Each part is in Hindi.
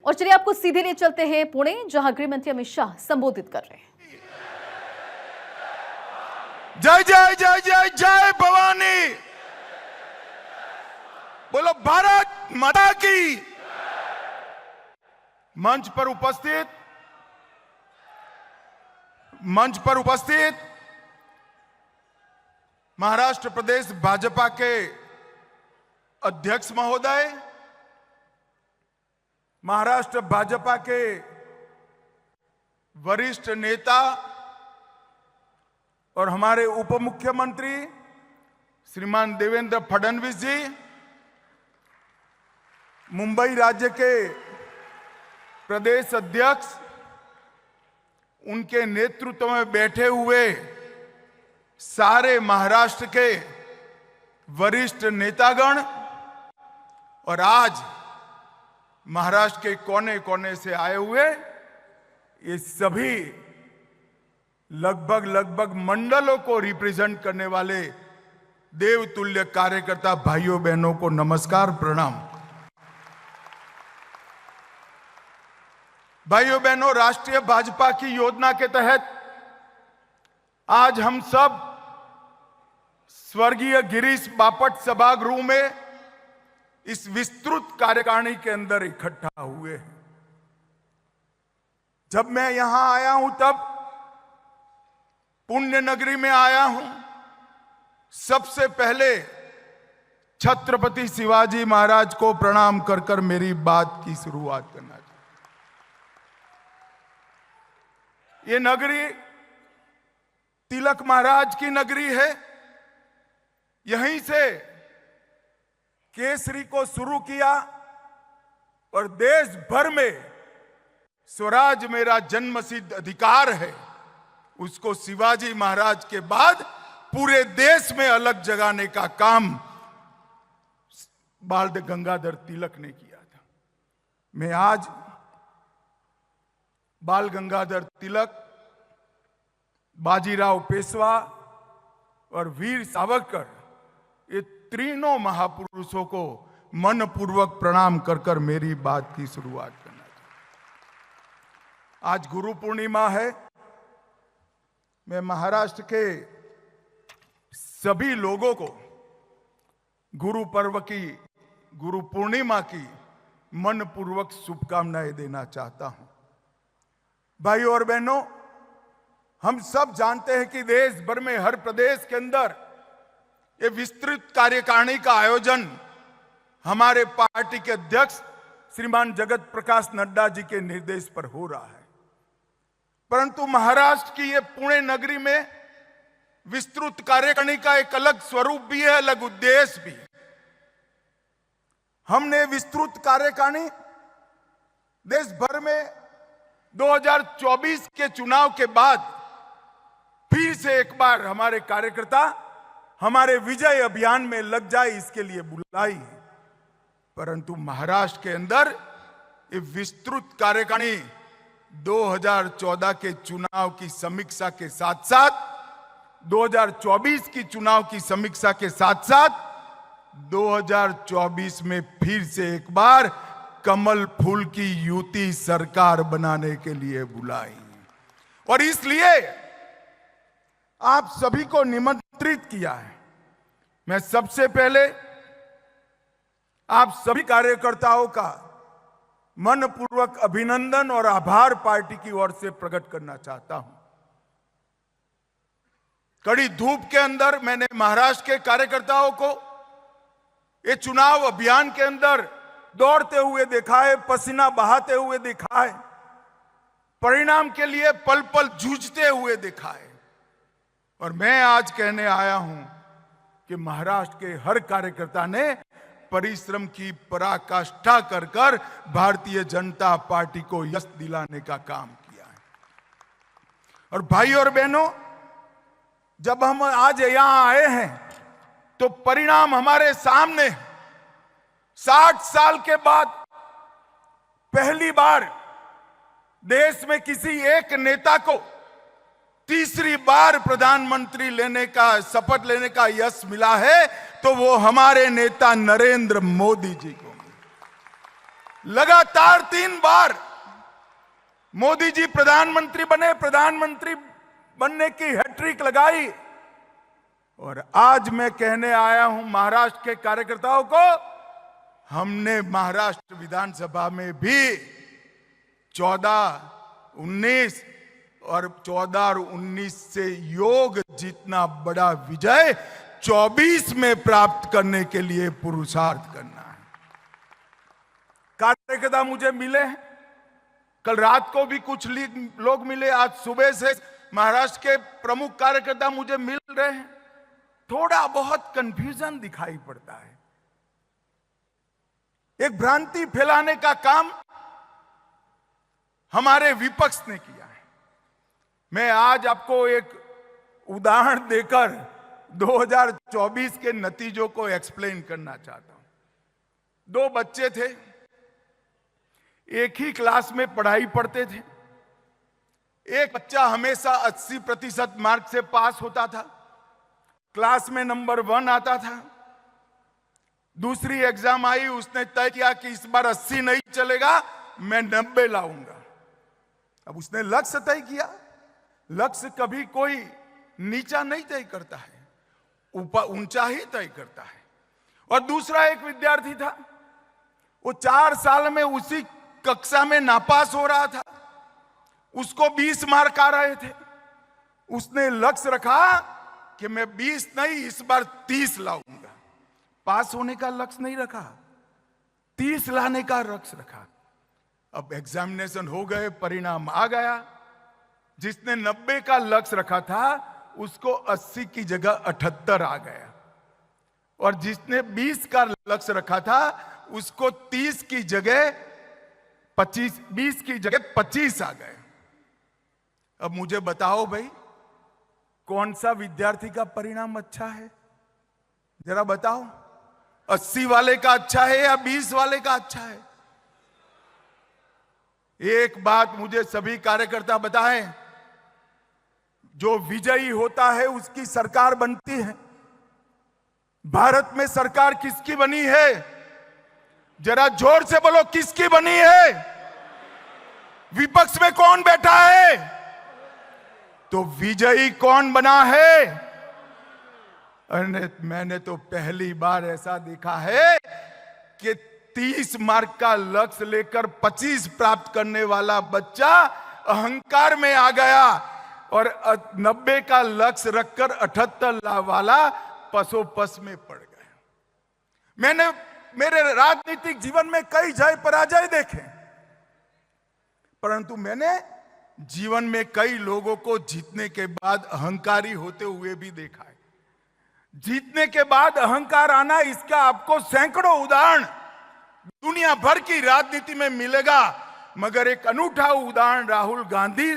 और चलिए आपको सीधे ले चलते हैं पुणे, जहां गृह मंत्री अमित शाह संबोधित कर रहे हैं। जय जय जय जय जय भवानी, बोलो भारत माता की। मंच पर उपस्थित महाराष्ट्र प्रदेश भाजपा के अध्यक्ष महोदय, महाराष्ट्र भाजपा के वरिष्ठ नेता और हमारे उप मुख्यमंत्री श्रीमान देवेंद्र फडणवीस जी, मुंबई राज्य के प्रदेश अध्यक्ष, उनके नेतृत्व में बैठे हुए सारे महाराष्ट्र के वरिष्ठ नेतागण और आज महाराष्ट्र के कोने कोने से आए हुए ये सभी लगभग मंडलों को रिप्रेजेंट करने वाले देवतुल्य कार्यकर्ता भाइयों बहनों को नमस्कार, प्रणाम। भाइयों बहनों, राष्ट्रीय भाजपा की योजना के तहत आज हम सब स्वर्गीय गिरीश बापट सभागृह में इस विस्तृत कार्यकारिणी के अंदर इकट्ठा हुए हैं। जब मैं यहां आया हूं तब पुण्य नगरी में आया हूं। सबसे पहले छत्रपति शिवाजी महाराज को प्रणाम कर कर मेरी बात की शुरुआत करना चाहिए। ये नगरी तिलक महाराज की नगरी है। यहीं से केसरी को शुरू किया और देश भर में स्वराज मेरा जन्मसिद्ध अधिकार है, उसको शिवाजी महाराज के बाद पूरे देश में अलग जगाने का काम बाल गंगाधर तिलक ने किया था। मैं आज बाल गंगाधर तिलक, बाजीराव पेशवा और वीर सावरकर, ये तीनों महापुरुषों को मनपूर्वक प्रणाम कर कर मेरी बात की शुरुआत करना चाहिए। आज गुरु पूर्णिमा है। मैं महाराष्ट्र के सभी लोगों को गुरु पर्व की, गुरु पूर्णिमा की मनपूर्वक शुभकामनाएं देना चाहता हूं। भाइयों और बहनों, हम सब जानते हैं कि देश भर में हर प्रदेश के अंदर ये विस्तृत कार्यकारिणी का आयोजन हमारे पार्टी के अध्यक्ष श्रीमान जगत प्रकाश नड्डा जी के निर्देश पर हो रहा है। परंतु महाराष्ट्र की ये पुणे नगरी में विस्तृत कार्यकारिणी का एक अलग स्वरूप भी है, अलग उद्देश्य भी है। हमने विस्तृत कार्यकारिणी देश भर में 2024 के चुनाव के बाद फिर से एक बार हमारे कार्यकर्ता हमारे विजय अभियान में लग जाए, इसके लिए बुलाई है। परंतु महाराष्ट्र के अंदर ये विस्तृत कार्यकारिणी 2014 के चुनाव की समीक्षा के साथ साथ, 2024 की चुनाव की समीक्षा के साथ साथ 2024 में फिर से एक बार कमल फूल की युति सरकार बनाने के लिए बुलाई। और इसलिए आप सभी को निमंत्रित किया है। मैं सबसे पहले आप सभी कार्यकर्ताओं का मनपूर्वक अभिनंदन और आभार पार्टी की ओर से प्रकट करना चाहता हूं। कड़ी धूप के अंदर मैंने महाराष्ट्र के कार्यकर्ताओं को ये चुनाव अभियान के अंदर दौड़ते हुए देखा है, पसीना बहाते हुए देखा है, परिणाम के लिए पल पल जूझते हुए देखा है। और मैं आज कहने आया हूं कि महाराष्ट्र के हर कार्यकर्ता ने परिश्रम की पराकाष्ठा कर कर भारतीय जनता पार्टी को यश दिलाने का काम किया है। और भाइयों और बहनों, जब हम आज यहां आए हैं तो परिणाम हमारे सामने। 60 साल के बाद पहली बार देश में किसी एक नेता को तीसरी बार प्रधानमंत्री लेने का, शपथ लेने का यश मिला है, तो वो हमारे नेता नरेंद्र मोदी जी को। लगातार 3 बार मोदी जी प्रधानमंत्री बने, प्रधानमंत्री बनने की हैट्रिक लगाई। और आज मैं कहने आया हूं महाराष्ट्र के कार्यकर्ताओं को, हमने महाराष्ट्र विधानसभा में भी 14, 19 और 14 और 19 से योग जितना बड़ा विजय 24 में प्राप्त करने के लिए पुरुषार्थ करना है। कार्यकर्ता मुझे मिले हैं, कल रात को भी कुछ लोग मिले, आज सुबह से महाराष्ट्र के प्रमुख कार्यकर्ता मुझे मिल रहे हैं। थोड़ा बहुत कंफ्यूजन दिखाई पड़ता है, एक भ्रांति फैलाने का काम हमारे विपक्ष ने किया है। मैं आज आपको एक उदाहरण देकर 2024 के नतीजों को एक्सप्लेन करना चाहता हूं। 2 बच्चे थे, एक ही क्लास में पढ़ाई पढ़ते थे। एक बच्चा हमेशा 80% मार्क से पास होता था, क्लास में नंबर 1 आता था। दूसरी एग्जाम आई, उसने तय किया कि इस बार 80 नहीं चलेगा, मैं 90 लाऊंगा। अब उसने लक्ष्य तय किया। लक्ष्य कभी कोई नीचा नहीं तय करता है, ऊंचा ही तय करता है। और दूसरा एक विद्यार्थी था, वो 4 साल में उसी कक्षा में नापास हो रहा था, उसको 20 मार्क आ रहे थे। उसने लक्ष्य रखा कि मैं 20 नहीं, इस बार 30 लाऊंगा। पास होने का लक्ष्य नहीं रखा, 30 लाने का लक्ष्य रखा। अब एग्जामिनेशन हो गए, परिणाम आ गया। जिसने 90 का लक्ष्य रखा था उसको 80 की जगह 78 आ गया, और जिसने 20 का लक्ष्य रखा था उसको 30 की जगह 25, 20 की जगह 25 आ गए। अब मुझे बताओ भाई, कौन सा विद्यार्थी का परिणाम अच्छा है? जरा बताओ, 80 वाले का अच्छा है या 20 वाले का अच्छा है? एक बात मुझे सभी कार्यकर्ता बताएं, जो विजयी होता है उसकी सरकार बनती है। भारत में सरकार किसकी बनी है? जरा जोर से बोलो, किसकी बनी है? विपक्ष में कौन बैठा है? तो विजयी कौन बना है? अरे मैंने तो पहली बार ऐसा देखा है कि 30 मार्क का लक्ष्य लेकर 25 प्राप्त करने वाला बच्चा अहंकार में आ गया, और 90 का लक्ष्य रखकर 78 वाला पसोपस में पड़ गया। मैंने मेरे राजनीतिक जीवन में कई जय पराजय देखे, परंतु मैंने जीवन में कई लोगों को जीतने के बाद अहंकारी होते हुए भी देखा है। जीतने के बाद अहंकार आना, इसका आपको सैकड़ों उदाहरण दुनिया भर की राजनीति में मिलेगा, मगर एक अनूठा उदाहरण राहुल गांधी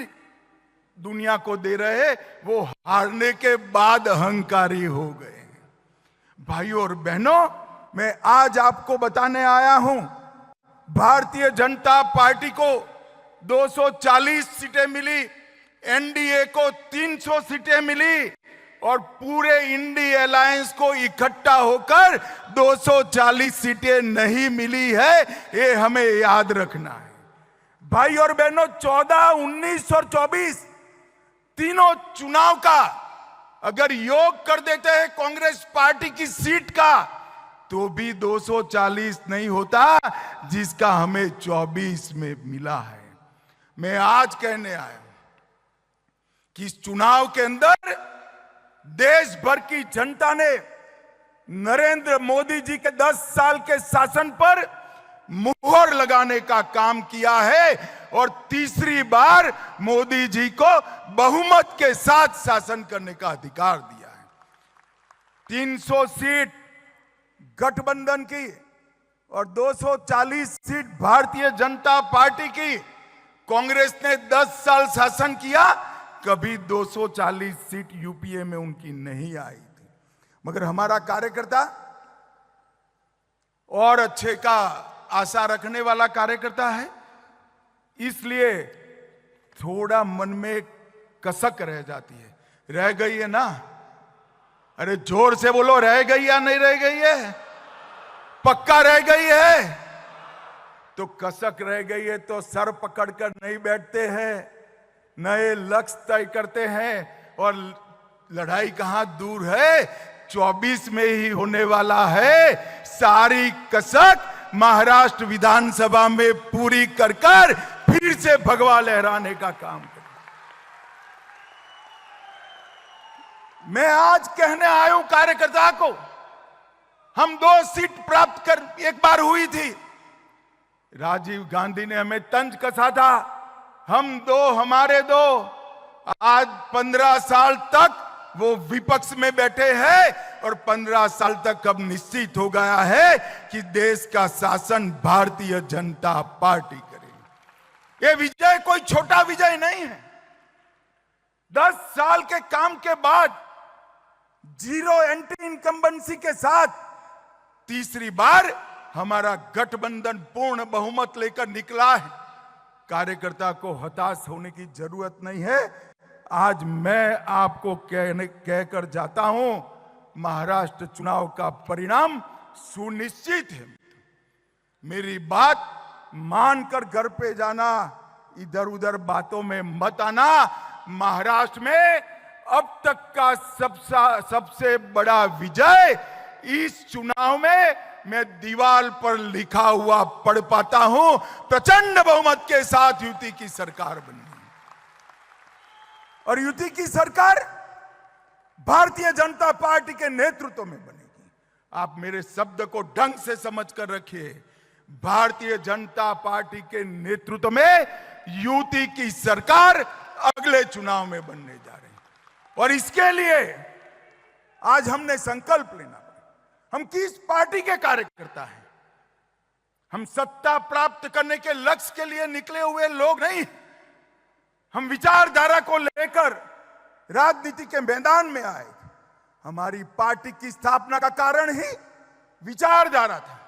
दुनिया को दे रहे, वो हारने के बाद अहंकारी हो गए। भाइयों और बहनों, मैं आज आपको बताने आया हूं, भारतीय जनता पार्टी को 240 सीटें मिली, एनडीए को 300 सीटें मिली, और पूरे इंडी अलायंस को इकट्ठा होकर 240 सीटें नहीं मिली है। ये हमें याद रखना है। भाई और बहनों, 14, 19 और 24 तीनों चुनाव का अगर योग कर देते हैं कांग्रेस पार्टी की सीट का, तो भी 240 नहीं होता जिसका हमें 24 में मिला है। मैं आज कहने आया हूं कि इस चुनाव के अंदर देश भर की जनता ने नरेंद्र मोदी जी के 10 साल के शासन पर मुहर लगाने का काम किया है, और तीसरी बार मोदी जी को बहुमत के साथ शासन करने का अधिकार दिया है। 300 सीट गठबंधन की और 240 सीट भारतीय जनता पार्टी की। कांग्रेस ने 10 साल शासन किया, कभी 240 सीट यूपीए में उनकी नहीं आई थी। मगर हमारा कार्यकर्ता और अच्छे का आशा रखने वाला कार्यकर्ता है, इसलिए थोड़ा मन में कसक रह जाती है। रह गई है ना? अरे जोर से बोलो, रह गई या नहीं रह गई है? पक्का रह गई है? तो कसक रह गई है तो सर पकड़कर नहीं बैठते हैं, नए लक्ष्य तय करते हैं। और लड़ाई कहां दूर है, 24 में ही होने वाला है। सारी कसक महाराष्ट्र विधानसभा में पूरी कर कर फिर से भगवा लहराने का काम करें। मैं आज कहने आया हूं कार्यकर्ता को, हम 2 सीट प्राप्त कर एक बार हुई थी, राजीव गांधी ने हमें तंज कसा था, हम 2 हमारे 2, आज 15 साल तक वो विपक्ष में बैठे हैं और 15 साल तक अब निश्चित हो गया है कि देश का शासन भारतीय जनता पार्टी करेगी। ये विजय कोई छोटा विजय नहीं है। 10 साल के काम के बाद 0 एंटी इनकम्बेंसी के साथ तीसरी बार हमारा गठबंधन पूर्ण बहुमत लेकर निकला है। कार्यकर्ता को हताश होने की जरूरत नहीं है। आज मैं आपको कहकर जाता हूं, महाराष्ट्र चुनाव का परिणाम सुनिश्चित है। मेरी बात मानकर घर पे जाना, इधर उधर बातों में मत आना। महाराष्ट्र में अब तक का सबसे बड़ा विजय इस चुनाव में मैं दीवार पर लिखा हुआ पढ़ पाता हूं, प्रचंड बहुमत के साथ युति की सरकार बनी और युति की सरकार भारतीय जनता पार्टी के नेतृत्व में बनेगी। आप मेरे शब्द को ढंग से समझ कर रखिए, भारतीय जनता पार्टी के नेतृत्व में युति की सरकार अगले चुनाव में बनने जा रही है। और इसके लिए आज हमने संकल्प लेना, हम किस पार्टी के कार्यकर्ता हैं, हम सत्ता प्राप्त करने के लक्ष्य के लिए निकले हुए लोग नहीं। हम विचारधारा को लेकर राजनीति के मैदान में आए। हमारी पार्टी की स्थापना का कारण ही विचारधारा था।